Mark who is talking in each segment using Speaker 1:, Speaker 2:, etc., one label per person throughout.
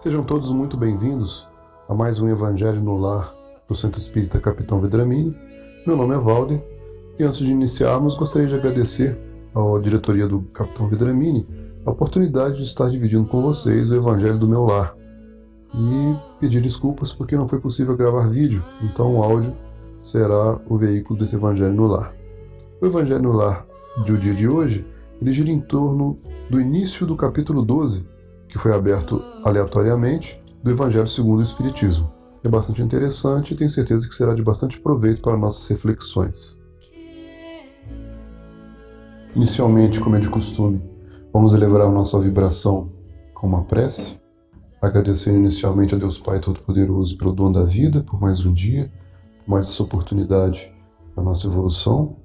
Speaker 1: Sejam todos muito bem-vindos a mais um Evangelho no Lar do Centro Espírita Capitão Vedramini. Meu nome é Valder e antes de iniciarmos gostaria de agradecer à diretoria do Capitão Vedramini a oportunidade de estar dividindo com vocês o Evangelho do meu lar e pedir desculpas porque não foi possível gravar vídeo, então o áudio será o veículo desse Evangelho no Lar. O Evangelho no Lar do dia de hoje ele gira em torno do início do capítulo 12, que foi aberto aleatoriamente, do Evangelho segundo o Espiritismo. É bastante interessante e tenho certeza que será de bastante proveito para nossas reflexões. Inicialmente, como é de costume, vamos elevar a nossa vibração com uma prece, agradecendo inicialmente a Deus Pai Todo-Poderoso pelo dom da vida, por mais um dia, por mais essa oportunidade na nossa evolução,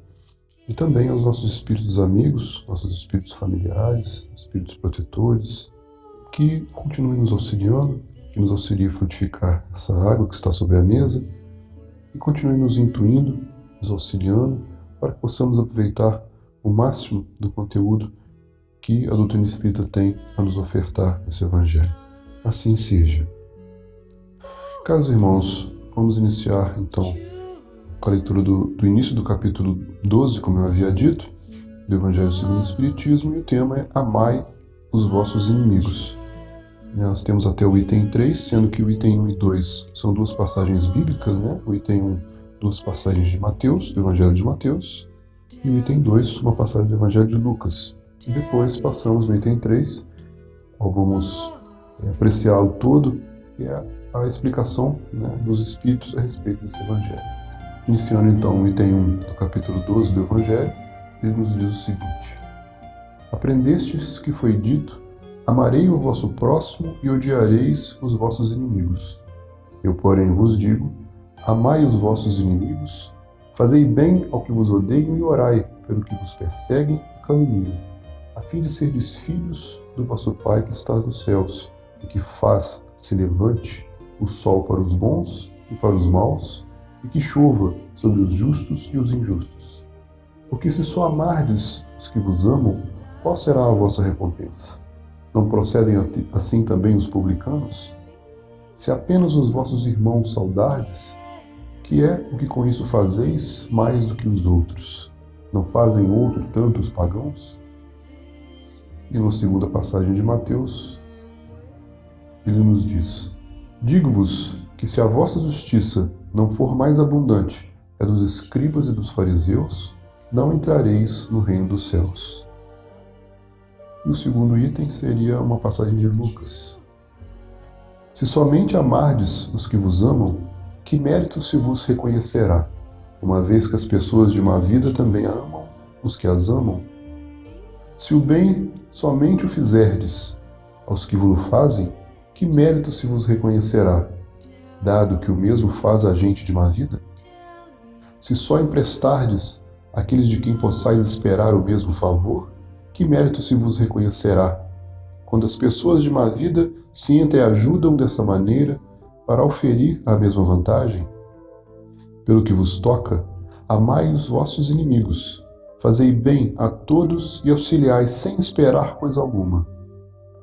Speaker 1: e também aos nossos espíritos amigos, nossos espíritos familiares, espíritos protetores, que continue nos auxiliando, que nos auxilie a frutificar essa água que está sobre a mesa e continue nos intuindo, nos auxiliando para que possamos aproveitar o máximo do conteúdo que a doutrina espírita tem a nos ofertar nesse Evangelho. Assim seja. Caros irmãos, vamos iniciar então com a leitura do início do capítulo 12, como eu havia dito, do Evangelho segundo o Espiritismo, e o tema é Amai os vossos inimigos. Nós temos até o item 3, sendo que o item 1 e 2 são duas passagens bíblicas, né? O item 1, duas passagens de Mateus, do Evangelho de Mateus, e o item 2, uma passagem do Evangelho de Lucas. E depois passamos no item 3, vamos apreciá-lo todo, que é a explicação, né, dos Espíritos a respeito desse Evangelho. Iniciando então o item 1 do capítulo 12 do Evangelho, ele nos diz o seguinte: Aprendestes que foi dito: Amarei o vosso próximo e odiareis os vossos inimigos. Eu, porém, vos digo: amai os vossos inimigos, fazei bem ao que vos odeiam e orai pelo que vos perseguem e caluniam, a fim de seres filhos do vosso Pai que está nos céus, e que faz se levante o sol para os bons e para os maus, e que chova sobre os justos e os injustos. Porque se só amardes os que vos amam, qual será a vossa recompensa? Não procedem assim também os publicanos? Se apenas os vossos irmãos saudardes, que é o que com isso fazeis mais do que os outros? Não fazem outro tanto os pagãos? E na segunda passagem de Mateus, ele nos diz: Digo-vos que se a vossa justiça não for mais abundante que a dos escribas e dos fariseus, não entrareis no reino dos céus. E o segundo item seria uma passagem de Lucas. Se somente amardes os que vos amam, que mérito se vos reconhecerá, uma vez que as pessoas de má vida também amam os que as amam? Se o bem somente o fizerdes aos que vos fazem, que mérito se vos reconhecerá, dado que o mesmo faz a gente de má vida? Se só emprestardes àqueles de quem possais esperar o mesmo favor, que mérito se vos reconhecerá, quando as pessoas de má vida se entreajudam dessa maneira para oferir a mesma vantagem? Pelo que vos toca, amai os vossos inimigos, fazei bem a todos e auxiliai sem esperar coisa alguma.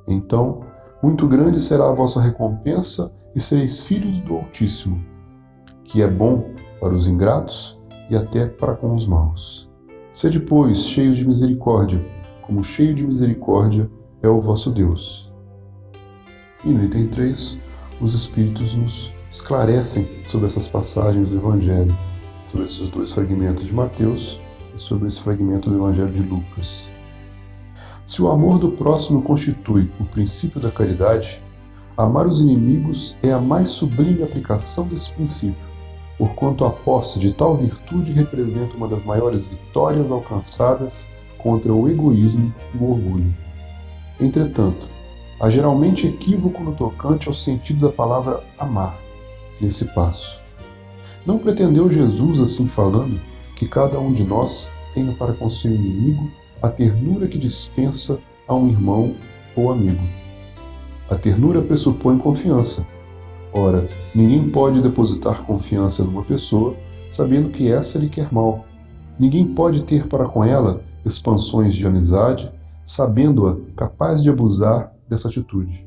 Speaker 1: Então, muito grande será a vossa recompensa e sereis filhos do Altíssimo, que é bom para os ingratos e até para com os maus. Sede, pois, cheios de misericórdia, como cheio de misericórdia é o vosso Deus. E no item 3, os Espíritos nos esclarecem sobre essas passagens do Evangelho, sobre esses dois fragmentos de Mateus e sobre esse fragmento do Evangelho de Lucas. Se o amor do próximo constitui o princípio da caridade, amar os inimigos é a mais sublime aplicação desse princípio, porquanto a posse de tal virtude representa uma das maiores vitórias alcançadas contra o egoísmo e o orgulho. Entretanto, há geralmente equívoco no tocante ao sentido da palavra amar, nesse passo. Não pretendeu Jesus, assim falando, que cada um de nós tenha para com seu inimigo a ternura que dispensa a um irmão ou amigo. A ternura pressupõe confiança. Ora, ninguém pode depositar confiança numa pessoa sabendo que essa lhe quer mal. Ninguém pode ter para com ela expansões de amizade, sabendo-a capaz de abusar dessa atitude.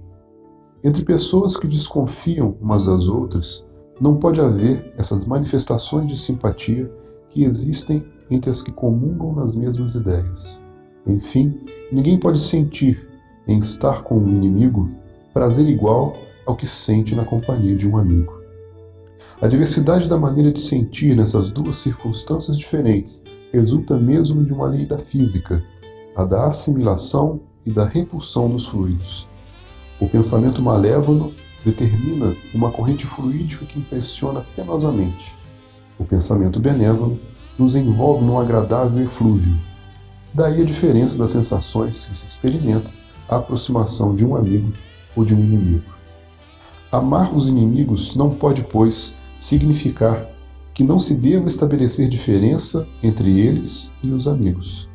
Speaker 1: Entre pessoas que desconfiam umas das outras, não pode haver essas manifestações de simpatia que existem entre as que comungam nas mesmas ideias. Enfim, ninguém pode sentir, em estar com um inimigo, prazer igual ao que sente na companhia de um amigo. A diversidade da maneira de sentir nessas duas circunstâncias diferentes resulta mesmo de uma lei da física, a da assimilação e da repulsão dos fluidos. O pensamento malévolo determina uma corrente fluídica que impressiona penosamente. O pensamento benévolo nos envolve num agradável eflúvio. Daí a diferença das sensações que se experimenta à aproximação de um amigo ou de um inimigo. Amar os inimigos não pode, pois, significar que não se deva estabelecer diferença entre eles e os amigos.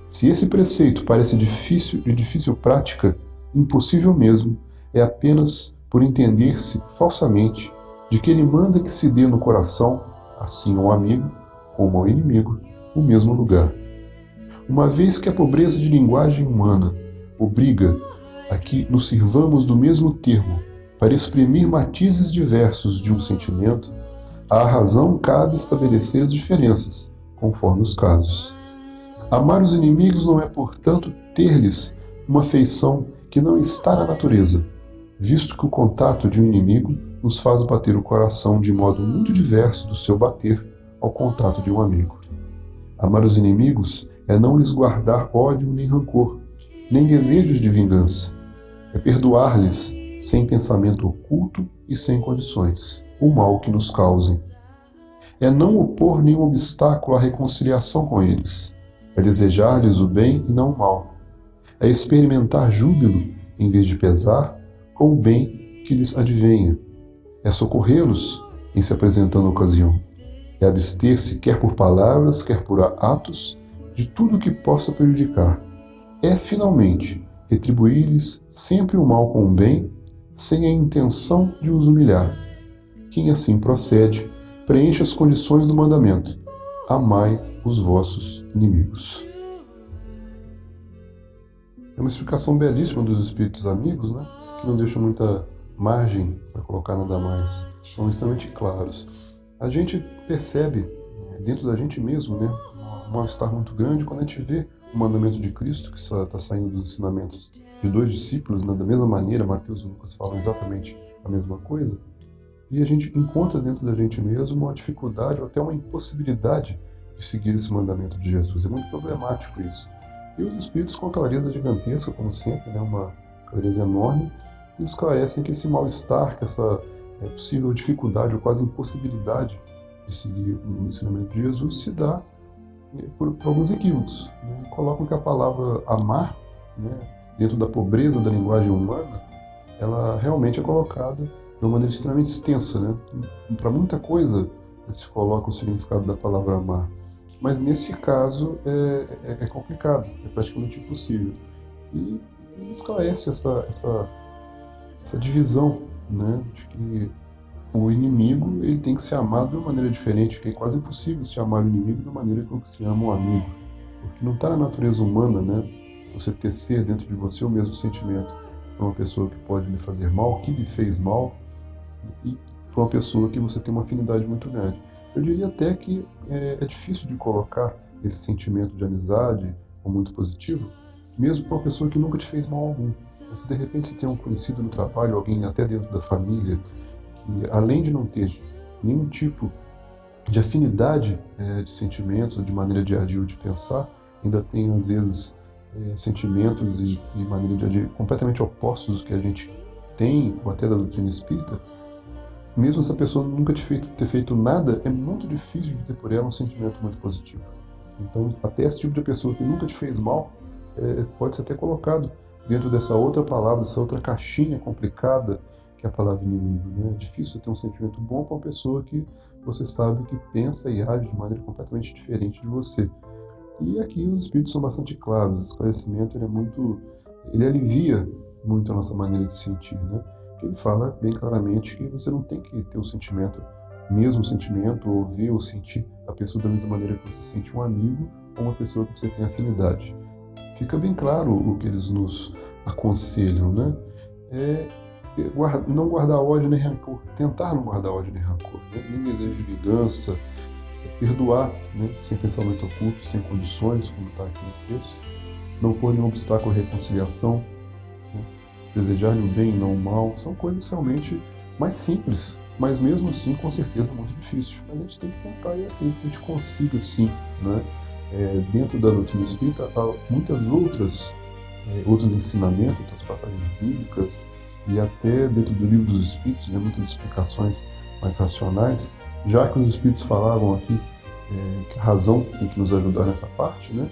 Speaker 1: Se esse preceito parece de difícil prática, impossível mesmo, é apenas por entender-se falsamente de que ele manda que se dê no coração, assim ao amigo como ao inimigo, o mesmo lugar. Uma vez que a pobreza de linguagem humana obriga a que nos sirvamos do mesmo termo para exprimir matizes diversos de um sentimento, à razão cabe estabelecer as diferenças, conforme os casos. Amar os inimigos não é, portanto, ter-lhes uma afeição que não está na natureza, visto que o contato de um inimigo nos faz bater o coração de modo muito diverso do seu bater ao contato de um amigo. Amar os inimigos é não lhes guardar ódio nem rancor, nem desejos de vingança. É perdoar-lhes, sem pensamento oculto e sem condições, o mal que nos causem. É não opor nenhum obstáculo à reconciliação com eles. É desejar-lhes o bem e não o mal. É experimentar júbilo, em vez de pesar, com o bem que lhes advenha. É socorrê-los em se apresentando a ocasião. É abster-se, quer por palavras, quer por atos, de tudo o que possa prejudicar. É, finalmente, retribuir-lhes sempre o mal com o bem, sem a intenção de os humilhar. Quem assim procede, preenche as condições do mandamento: amai os vossos inimigos. É uma explicação belíssima dos espíritos amigos, né? Que não deixa muita margem para colocar nada mais. São extremamente claros. A gente percebe, dentro da gente mesmo, né, um mal-estar muito grande quando a gente vê o mandamento de Cristo, que está saindo dos ensinamentos de dois discípulos, né, da mesma maneira. Mateus e Lucas falam exatamente a mesma coisa, e a gente encontra dentro da gente mesmo uma dificuldade ou até uma impossibilidade de seguir esse mandamento de Jesus. É muito problemático isso. E os Espíritos, com clareza gigantesca, como sempre, né, uma clareza enorme, esclarecem que esse mal-estar, que essa possível dificuldade ou quase impossibilidade de seguir o ensinamento de Jesus se dá por alguns equívocos. Né? Colocam que a palavra amar, né, dentro da pobreza da linguagem humana, ela realmente é colocada de uma maneira extremamente extensa. Né? Para muita coisa se coloca o significado da palavra amar, mas nesse caso é complicado, é praticamente impossível. E esclarece essa divisão, né, de que o inimigo ele tem que ser amado de uma maneira diferente, que é quase impossível se amar o inimigo da maneira como se ama um amigo, porque não está na natureza humana, né, você tecer dentro de você o mesmo sentimento para uma pessoa que pode lhe fazer mal, que lhe fez mal, e para uma pessoa que você tem uma afinidade muito grande. Eu diria até que é difícil de colocar esse sentimento de amizade como muito positivo, mesmo para uma pessoa que nunca te fez mal algum. Se de repente você tem um conhecido no trabalho, alguém até dentro da família, que além de não ter nenhum tipo de afinidade de sentimentos, ou de maneira de agir ou de pensar, ainda tem às vezes sentimentos e maneira de agir completamente opostos dos que a gente tem, ou até da doutrina espírita, mesmo essa pessoa nunca ter feito nada, é muito difícil de ter por ela um sentimento muito positivo. Então, até esse tipo de pessoa que nunca te fez mal, pode ser até colocado dentro dessa outra palavra, dessa outra caixinha complicada que é a palavra inimigo. Né? É difícil ter um sentimento bom para uma pessoa que você sabe que pensa e age de maneira completamente diferente de você. E aqui os espíritos são bastante claros, o esclarecimento ele alivia muito a nossa maneira de sentir, né? Ele fala bem claramente que você não tem que ter o mesmo sentimento, ou ver ou sentir a pessoa da mesma maneira que você sente um amigo ou uma pessoa que você tem afinidade. Fica bem claro o que eles nos aconselham, né? não guardar ódio nem rancor, tentar não guardar ódio nem rancor, né? Nem desejo de vingança, perdoar, né? Sem pensamento oculto, sem condições, como está aqui no texto, não pôr nenhum obstáculo à reconciliação, né? Desejar-lhe o bem e não o mal, são coisas realmente mais simples, mas mesmo assim, com certeza, muito difícil. Mas a gente tem que tentar e acredito que a gente consiga sim, né? Dentro da doutrina espírita, há muitas outros ensinamentos, outras passagens bíblicas, e até dentro do livro dos Espíritos, né, muitas explicações mais racionais, já que os Espíritos falavam aqui que a razão tem que nos ajudar nessa parte, né,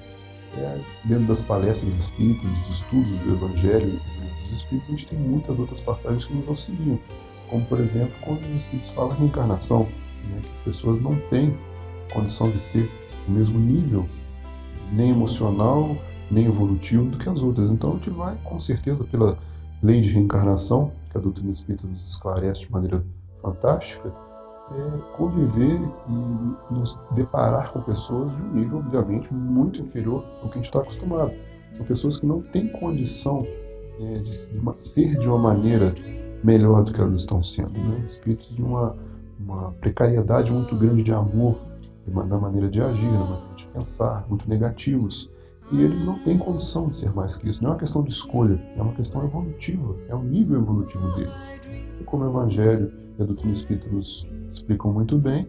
Speaker 1: dentro das palestras espíritas, dos estudos do Evangelho e do livro dos Espíritos, a gente tem muitas outras passagens que nos auxiliam, como, por exemplo, quando os Espíritos falam de reencarnação, né, que as pessoas não têm condição de ter o mesmo nível, nem emocional, nem evolutivo do que as outras. Então a gente vai, com certeza, pela lei de reencarnação, que a doutrina espírita nos esclarece de maneira fantástica, conviver e nos deparar com pessoas de um nível, obviamente, muito inferior ao que a gente está acostumado. São pessoas que não têm condição de ser de uma maneira melhor do que elas estão sendo, né? Espíritos de uma precariedade muito grande de amor, na maneira de agir, na maneira de pensar, muito negativos. E eles não têm condição de ser mais que isso. Não é uma questão de escolha, é uma questão evolutiva, é o nível evolutivo deles. E como o Evangelho e a doutrina espírita nos explicam muito bem,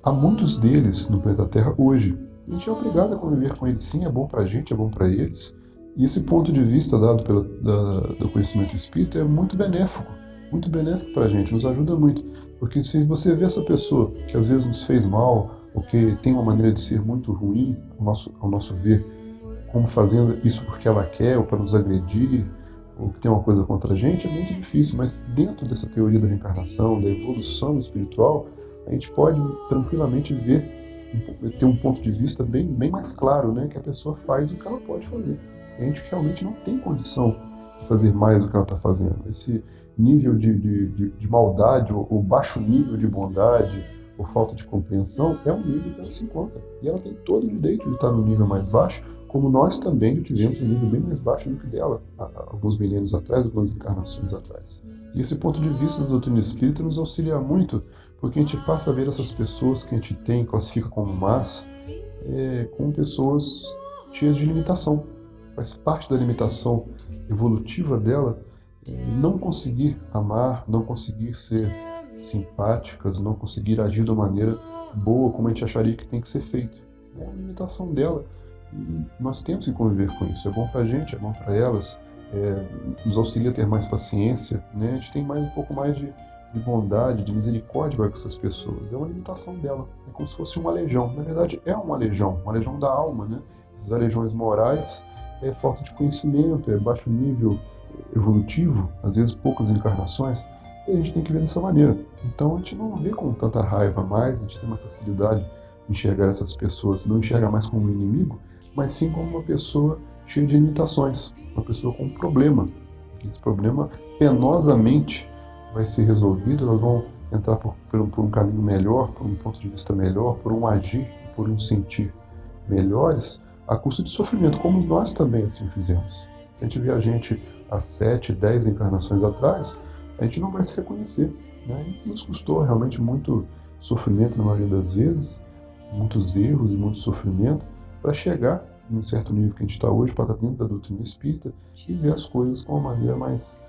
Speaker 1: há muitos deles no planeta Terra hoje. A gente é obrigado a conviver com eles sim, é bom para a gente, é bom para eles. E esse ponto de vista dado do conhecimento espírita é muito benéfico para a gente, nos ajuda muito. Porque se você vê essa pessoa que às vezes nos fez mal, ou que tem uma maneira de ser muito ruim, ao nosso ver, como fazendo isso porque ela quer, ou para nos agredir, ou que tem uma coisa contra a gente, é muito difícil. Mas dentro dessa teoria da reencarnação, da evolução espiritual, a gente pode tranquilamente ter um ponto de vista bem mais claro, né? Que a pessoa faz o que ela pode fazer. E a gente realmente não tem condição de fazer mais do que ela está fazendo. Esse nível de maldade, ou baixo nível de bondade, ou falta de compreensão, é um nível que ela se encontra. E ela tem todo o direito de estar no nível mais baixo, como nós também tivemos um nível bem mais baixo do que dela, há alguns milênios atrás, algumas encarnações atrás. E esse ponto de vista da doutrina espírita nos auxilia muito, porque a gente passa a ver essas pessoas que a gente classifica como más, como pessoas cheias de limitação. Faz parte da limitação evolutiva dela não conseguir amar, não conseguir ser simpáticas, não conseguir agir de uma maneira boa como a gente acharia que tem que ser feito. É uma limitação dela e nós temos que conviver com isso. É bom para a gente, é bom para elas, nos auxilia a ter mais paciência, né? A gente tem um pouco mais de bondade, de misericórdia com essas pessoas. É uma limitação dela, é como se fosse uma aleijão. Na verdade é uma aleijão da alma, né? Essas aleijões morais é falta de conhecimento, é baixo nível evolutivo, às vezes poucas encarnações, e a gente tem que ver dessa maneira. Então a gente não vê com tanta raiva mais, a gente tem mais facilidade de enxergar essas pessoas, não enxerga mais como um inimigo, mas sim como uma pessoa cheia de limitações, uma pessoa com um problema. Esse problema penosamente vai ser resolvido, elas vão entrar por um caminho melhor, por um ponto de vista melhor, por um agir, por um sentir melhores, a custo de sofrimento, como nós também assim fizemos. Se a gente vê a gente há 7, 10 encarnações atrás, a gente não vai se reconhecer, né? E nos custou realmente muito sofrimento na maioria das vezes, muitos erros e muito sofrimento, para chegar num certo nível que a gente está hoje, para estar dentro da doutrina espírita e ver as coisas com uma maneira mais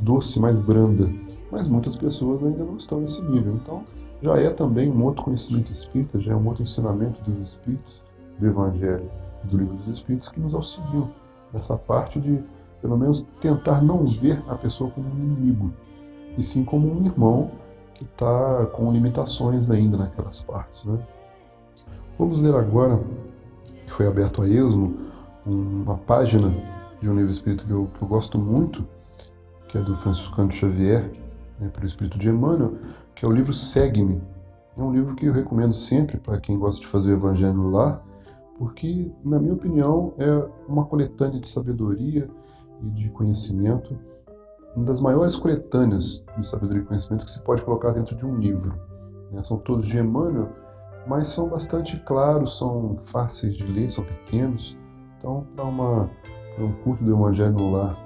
Speaker 1: doce, mais branda. Mas muitas pessoas ainda não estão nesse nível. Então, já é também um outro conhecimento espírita, já é um outro ensinamento dos Espíritos, do Evangelho e do Livro dos Espíritos, que nos auxiliam nessa parte de, pelo menos, tentar não ver a pessoa como um inimigo, e sim como um irmão que está com limitações ainda naquelas partes, né? Vamos ler agora, que foi aberto a esmo, uma página de um livro espírita que eu gosto muito, que é do Franciscano Xavier, pelo Espírito de Emmanuel, que é o livro Segue-me. É um livro que eu recomendo sempre para quem gosta de fazer o Evangelho no lar, porque, na minha opinião, é uma coletânea de sabedoria e de conhecimento, uma das maiores coletâneas de sabedoria e conhecimento que se pode colocar dentro de um livro. São todos de Emmanuel, mas são bastante claros, são fáceis de ler, são pequenos. Então, para um culto do Evangelho no lar,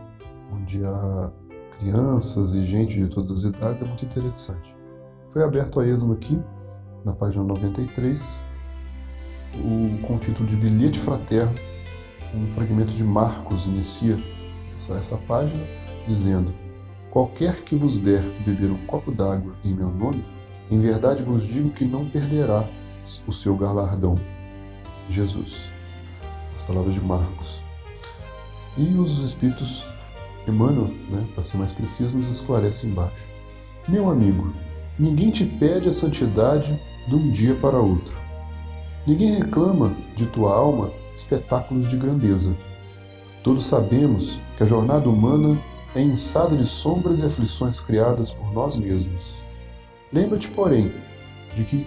Speaker 1: onde a crianças e gente de todas as idades, é muito interessante. Foi aberto a esmo aqui, na página 93, com o título de Bilhete Fraterno. Um fragmento de Marcos inicia essa página dizendo: qualquer que vos der beber um copo d'água em meu nome, em verdade vos digo que não perderá o seu galardão. Jesus. As palavras de Marcos. E os Espíritos Emmanuel, para ser mais preciso, nos esclarece embaixo. Meu amigo, ninguém te pede a santidade de um dia para outro. Ninguém reclama de tua alma espetáculos de grandeza. Todos sabemos que a jornada humana é ençada de sombras e aflições criadas por nós mesmos. Lembra-te, porém, de que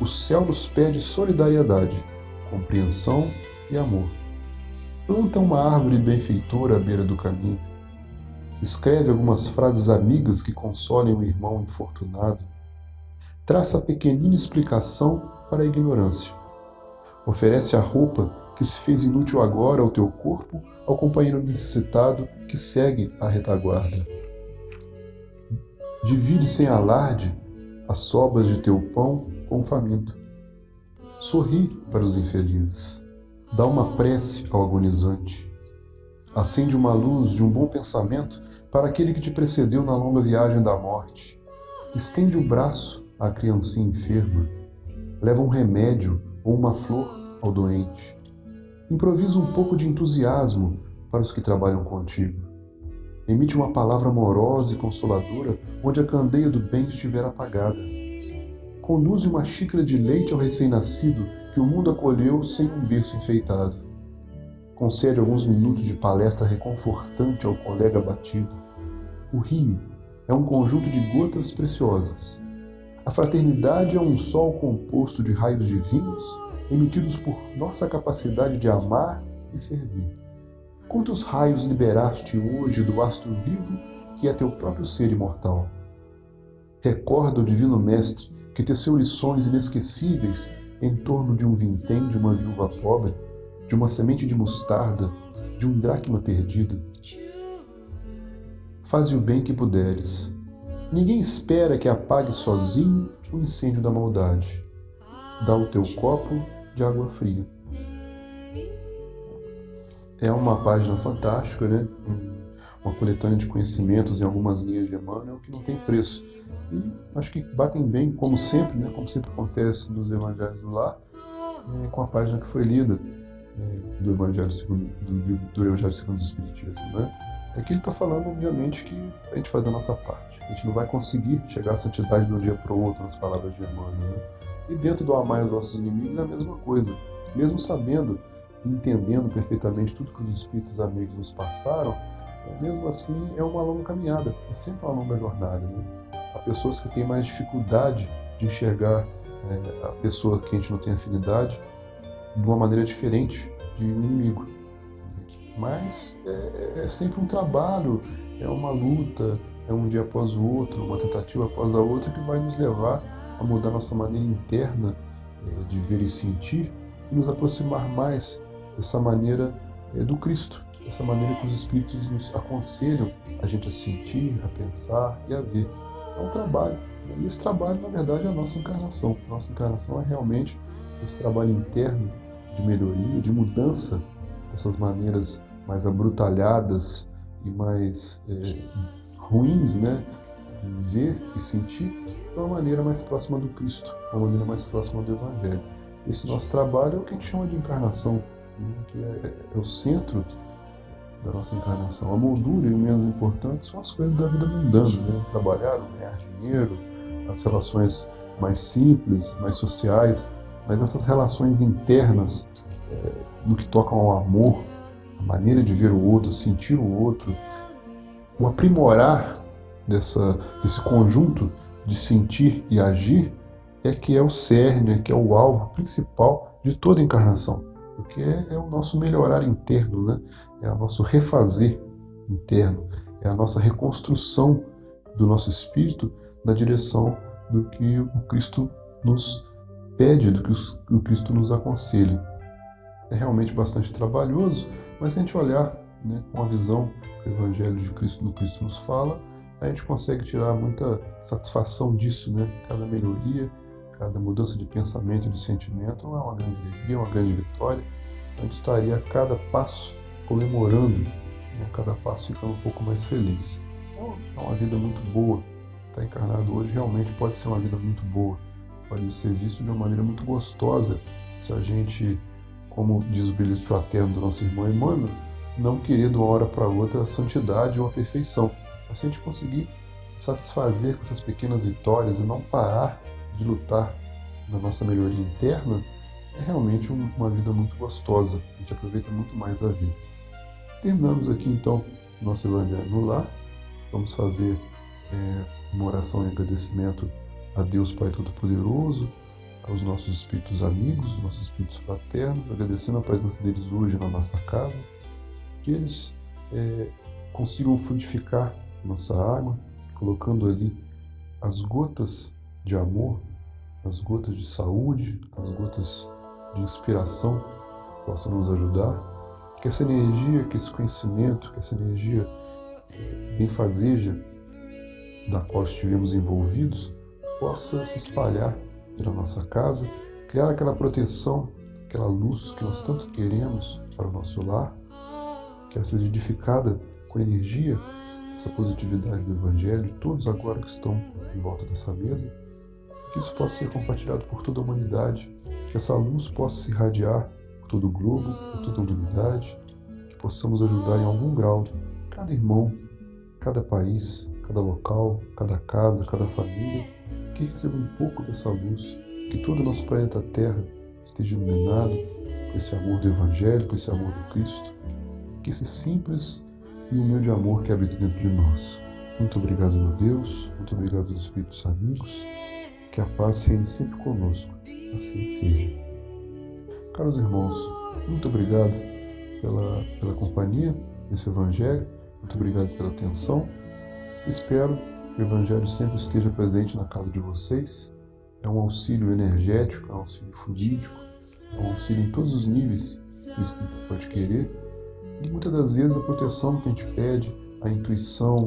Speaker 1: o céu nos pede solidariedade, compreensão e amor. Planta uma árvore benfeitora à beira do caminho. Escreve algumas frases amigas que consolem o irmão infortunado. Traça pequenina explicação para a ignorância. Oferece a roupa que se fez inútil agora ao teu corpo ao companheiro necessitado que segue a retaguarda. Divide sem alarde as sobras de teu pão com o faminto. Sorri para os infelizes. Dá uma prece ao agonizante. Acende uma luz de um bom pensamento para aquele que te precedeu na longa viagem da morte. Estende o braço à criancinha enferma. Leva um remédio ou uma flor ao doente. Improvisa um pouco de entusiasmo para os que trabalham contigo. Emite uma palavra amorosa e consoladora onde a candeia do bem estiver apagada. Conduze uma xícara de leite ao recém-nascido que o mundo acolheu sem um berço enfeitado. Concede alguns minutos de palestra reconfortante ao colega abatido. O rio é um conjunto de gotas preciosas. A fraternidade é um sol composto de raios divinos emitidos por nossa capacidade de amar e servir. Quantos raios liberaste hoje do astro vivo que é teu próprio ser imortal? Recorda o Divino Mestre que teceu lições inesquecíveis em torno de um vintém de uma viúva pobre, de uma semente de mostarda, de um dracma perdida. Faze o bem que puderes. Ninguém espera que apague sozinho o incêndio da maldade. Dá o teu copo de água fria. É uma página fantástica, uma coletânea de conhecimentos em algumas linhas de Emmanuel que não tem preço. E acho que batem bem, como sempre acontece nos Evangelhos do Lar, com a página que foi lida do Evangelho segundo o Espiritismo. Aqui ele está falando, obviamente, que a gente faz a nossa parte. A gente não vai conseguir chegar à santidade de um dia para o outro, nas palavras de Emmanuel. E dentro do amar os nossos inimigos é a mesma coisa. Mesmo sabendo, entendendo perfeitamente tudo que os espíritos amigos nos passaram, mesmo assim é uma longa caminhada, é sempre uma longa jornada. Há pessoas que têm mais dificuldade de enxergar a pessoa que a gente não tem afinidade de uma maneira diferente de um inimigo. Mas é sempre um trabalho, é uma luta, é um dia após o outro, uma tentativa após a outra que vai nos levar a mudar nossa maneira interna de ver e sentir e nos aproximar mais dessa maneira do Cristo, dessa maneira que os Espíritos nos aconselham a gente a sentir, a pensar e a ver. É um trabalho, e esse trabalho, na verdade, é a nossa encarnação. Nossa encarnação é realmente esse trabalho interno de melhoria, de mudança dessas maneiras mais abrutalhadas e mais ruins, de ver e sentir, de uma maneira mais próxima do Cristo, uma maneira mais próxima do Evangelho. Esse nosso trabalho é o que a gente chama de encarnação, que é o centro da nossa encarnação. A moldura e o menos importante são as coisas da vida mundana, trabalhar, ganhar dinheiro, as relações mais simples, mais sociais, mas essas relações internas, no que toca ao amor, a maneira de ver o outro, sentir o outro, o aprimorar desse conjunto de sentir e agir é que é o cerne, que é o alvo principal de toda a encarnação, porque é o nosso melhorar interno, é o nosso refazer interno, é a nossa reconstrução do nosso espírito na direção do que o Cristo nos pede, do que o Cristo nos aconselha. É realmente bastante trabalhoso, mas se a gente olhar com a visão que o Evangelho do Cristo nos fala, a gente consegue tirar muita satisfação disso, né? Cada melhoria, cada mudança de pensamento e de sentimento é uma grande alegria, uma grande vitória. A gente estaria a cada passo comemorando, né? A cada passo ficando um pouco mais feliz. Então, é uma vida muito boa. Estar encarnado hoje realmente pode ser uma vida muito boa. Pode ser visto de uma maneira muito gostosa se a gente, como diz o bilhete fraterno do nosso irmão Emmanuel, não querer de uma hora para outra a santidade ou a perfeição. Mas se a gente conseguir se satisfazer com essas pequenas vitórias e não parar de lutar na nossa melhoria interna, é realmente uma vida muito gostosa. A gente aproveita muito mais a vida. Terminamos aqui então o nosso Evangelho no Lar. Vamos fazer uma oração em agradecimento a Deus Pai Todo-Poderoso, aos nossos espíritos amigos, nossos espíritos fraternos, agradecendo a presença deles hoje na nossa casa, que eles consigam frutificar nossa água, colocando ali as gotas de amor, as gotas de saúde, as gotas de inspiração que possam nos ajudar, que essa energia, que esse conhecimento, que essa energia benfazeja da qual estivemos envolvidos, possa se espalhar pela nossa casa, criar aquela proteção, aquela luz que nós tanto queremos para o nosso lar, que ela seja edificada com a energia dessa positividade do Evangelho, de todos agora que estão em volta dessa mesa, que isso possa ser compartilhado por toda a humanidade, que essa luz possa se irradiar por todo o globo, por toda a humanidade, que possamos ajudar em algum grau cada irmão, cada país, cada local, cada casa, cada família, que receba um pouco dessa luz, que todo o nosso planeta Terra esteja iluminado com esse amor do Evangelho, com esse amor do Cristo, que esse simples e humilde amor que habita dentro de nós. Muito obrigado, meu Deus, muito obrigado aos Espíritos amigos, que a paz reine sempre conosco, assim seja. Caros irmãos, muito obrigado pela companhia nesse Evangelho, muito obrigado pela atenção. Espero que o Evangelho sempre esteja presente na casa de vocês. É um auxílio energético, é um auxílio fluídico, é um auxílio em todos os níveis que o Espírito pode querer. E muitas das vezes a proteção que a gente pede, a intuição,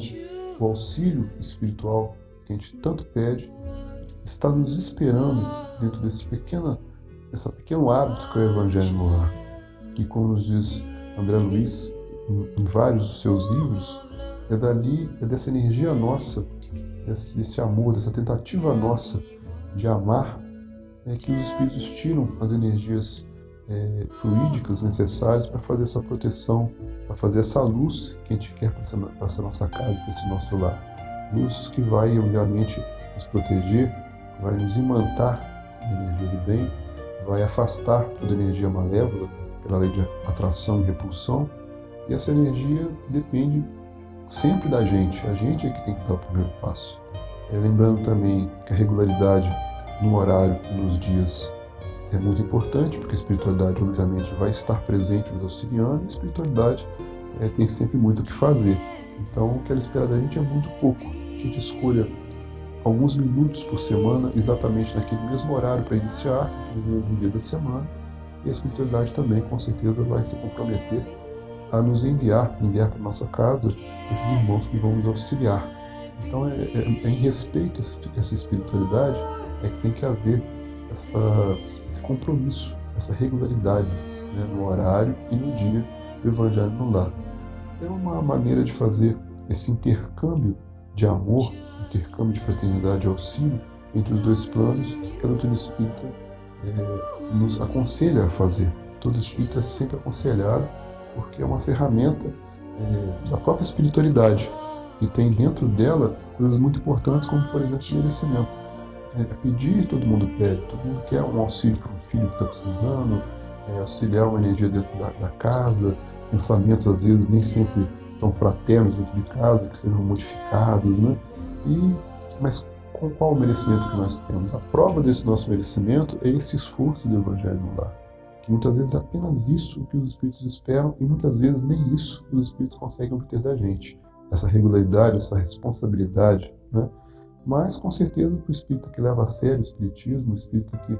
Speaker 1: o auxílio espiritual que a gente tanto pede, está nos esperando dentro desse pequeno hábito que é o Evangelho no Lar. Que, como nos diz André Luiz em vários dos seus livros, é dessa energia nossa, desse amor, dessa tentativa nossa de amar, que os Espíritos tiram as energias fluídicas necessárias para fazer essa proteção, para fazer essa luz que a gente quer para essa nossa casa, para esse nosso lar. Luz que vai, obviamente, nos proteger, vai nos imantar a energia do bem, vai afastar toda energia malévola pela lei de atração e repulsão, e essa energia depende sempre da gente. A gente é que tem que dar o primeiro passo. Lembrando também que a regularidade no horário e nos dias é muito importante, porque a espiritualidade, obviamente, vai estar presente nos auxiliando, e a espiritualidade tem sempre muito o que fazer. Então, o que ela espera da gente é muito pouco. Que a gente escolha alguns minutos por semana, exatamente naquele mesmo horário para iniciar, no mesmo dia da semana, e a espiritualidade também, com certeza, vai se comprometer a nos enviar para nossa casa esses irmãos que vão nos auxiliar. Então, em respeito a essa espiritualidade, que tem que haver esse compromisso, essa regularidade, né, no horário e no dia do Evangelho no Lar. É uma maneira de fazer esse intercâmbio de amor, intercâmbio de fraternidade e auxílio entre os dois planos que a doutrina espírita nos aconselha a fazer. Todo espírita é sempre aconselhado, porque é uma ferramenta da própria espiritualidade, e tem dentro dela coisas muito importantes, como, por exemplo, o merecimento. Pedir, todo mundo pede, todo mundo quer um auxílio para um filho que está precisando, auxiliar uma energia dentro da casa, pensamentos às vezes nem sempre tão fraternos dentro de casa, que sejam modificados, né? Mas com qual o merecimento que nós temos? A prova desse nosso merecimento é esse esforço do Evangelho no Lar, que muitas vezes é apenas isso que os Espíritos esperam, e muitas vezes nem isso os Espíritos conseguem obter da gente. Essa regularidade, essa responsabilidade, né? Mas, com certeza, para o espírita que leva a sério o espiritismo, o espírita que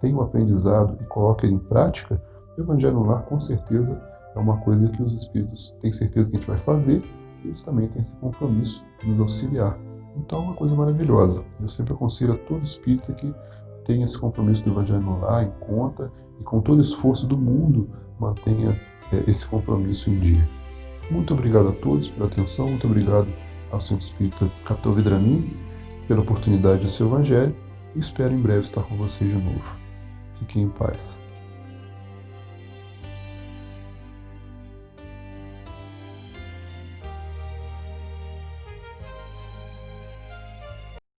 Speaker 1: tem o aprendizado e coloca ele em prática, o Evangelho no Lar, com certeza, é uma coisa que os espíritos têm certeza que a gente vai fazer eles também têm esse compromisso de nos auxiliar. Então é uma coisa maravilhosa. Eu sempre aconselho a todo espírita que tenha esse compromisso do Evangelho no Lar em conta e com todo o esforço do mundo mantenha esse compromisso em dia. Muito obrigado a todos pela atenção, muito obrigado ao Centro Espírita Católico Dramin pela oportunidade de ser Evangelho e espero em breve estar com vocês de novo. Fiquem em paz.